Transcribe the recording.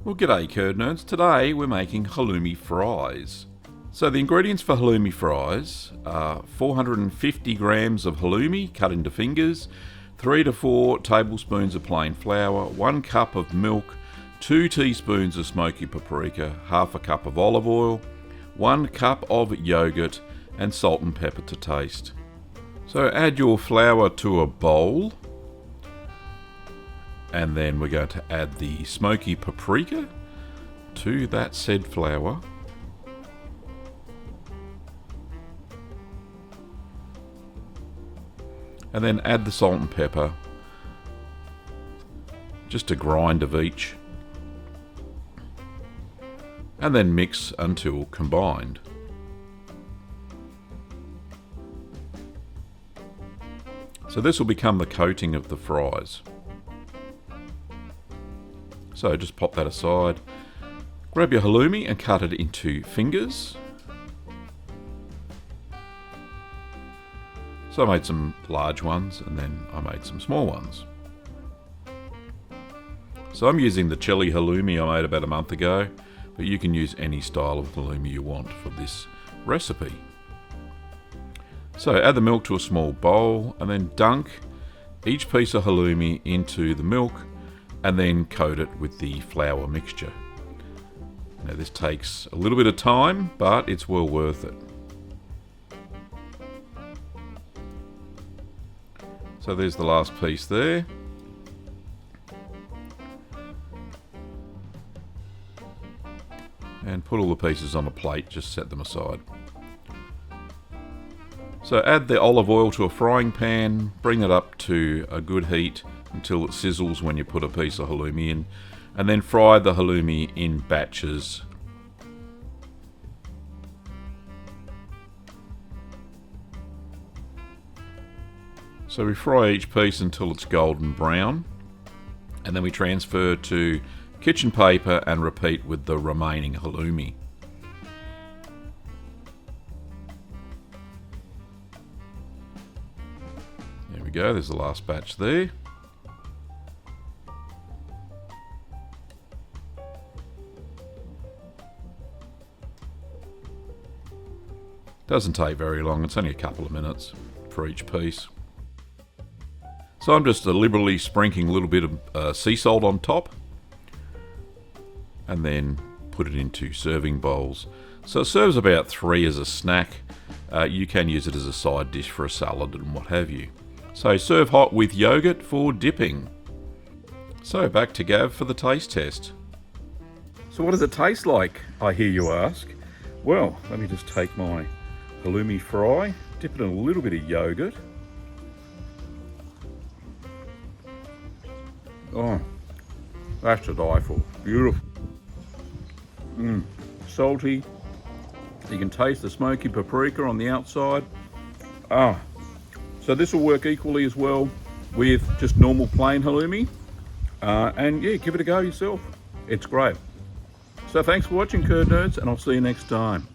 Well, g'day curd nerds. Today we're making halloumi fries. So the ingredients for halloumi fries are 450 grams of halloumi cut into fingers, 3 to 4 tablespoons of plain flour, 1 cup of milk, 2 teaspoons of smoky paprika, half a cup of olive oil, 1 cup of yogurt, and salt and pepper to taste. So add your flour to a bowl, and then we're going to add the smoky paprika to that said flour. And then add the salt and pepper, just a grind of each, and then mix until combined. So this will become the coating of the fries. So just pop that aside, grab your halloumi and cut it into fingers. So I made some large ones and then I made some small ones. So I'm using the chili halloumi I made about a month ago, but you can use any style of halloumi you want for this recipe. So add the milk to a small bowl and then dunk each piece of halloumi into the milk and then coat it with the flour mixture. Now this takes a little bit of time, but it's well worth it. So there's the last piece there. And put all the pieces on a plate, just set them aside. So add the olive oil to a frying pan, bring it up to a good heat until it sizzles when you put a piece of halloumi in, and then fry the halloumi in batches. So we fry each piece until it's golden brown, and then we transfer to kitchen paper and repeat with the remaining halloumi. There we go, there's the last batch there. Doesn't take very long, it's only a couple of minutes for each piece. So I'm just liberally sprinkling a little bit of sea salt on top and then put it into serving bowls. So it serves about 3 as a snack. You can use it as a side dish for a salad and what have you. So serve hot with yogurt for dipping. So back to Gav for the taste test. So what does it taste like, I hear you ask? Well, let me just take my halloumi fry, dip it in a little bit of yogurt. Oh, that's to die for. Beautiful. Salty. You can taste the smoky paprika on the outside. So this will work equally as well with just normal plain halloumi. And yeah, give it a go yourself. It's great. So thanks for watching, curd nerds, and I'll see you next time.